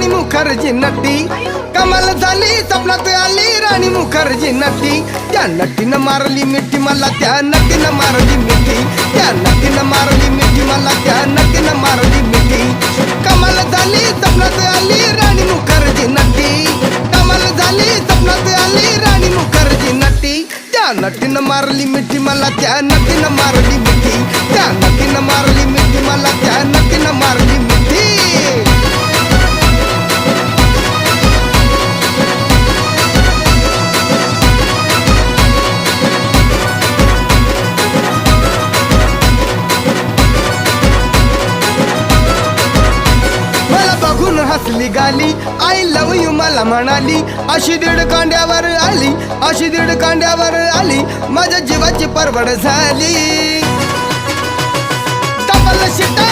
राणी मुखर्जी नटी, कमाल झाली स्वप्नात आली राणी मुखर्जी नटी. त्या नटीनं मारली मिठी मला, त्या नटीनं मारली मिठी, त्या नटीनं मारली मिठी मला, त्या नटीनं मारली मिठी. कमाल झाली स्वप्नात आली राणी मुखर्जी नटी, कमाल झाली स्वप्नात आली राणी मुखर्जी नटी. त्या नटीनं मारली मिठी मला, त्या नटीनं मारली मिठी, त्या नटीनं मारली मिठी मला, त्या नटीनं मारली मिठी. बघून हसली गाली, आय लव यू मला म्हणाली. अशी दीड कांड्यावर आली, अशी दीड कांड्यावर आली, माझ्या जीवाची परवड झाली. डबल शिटा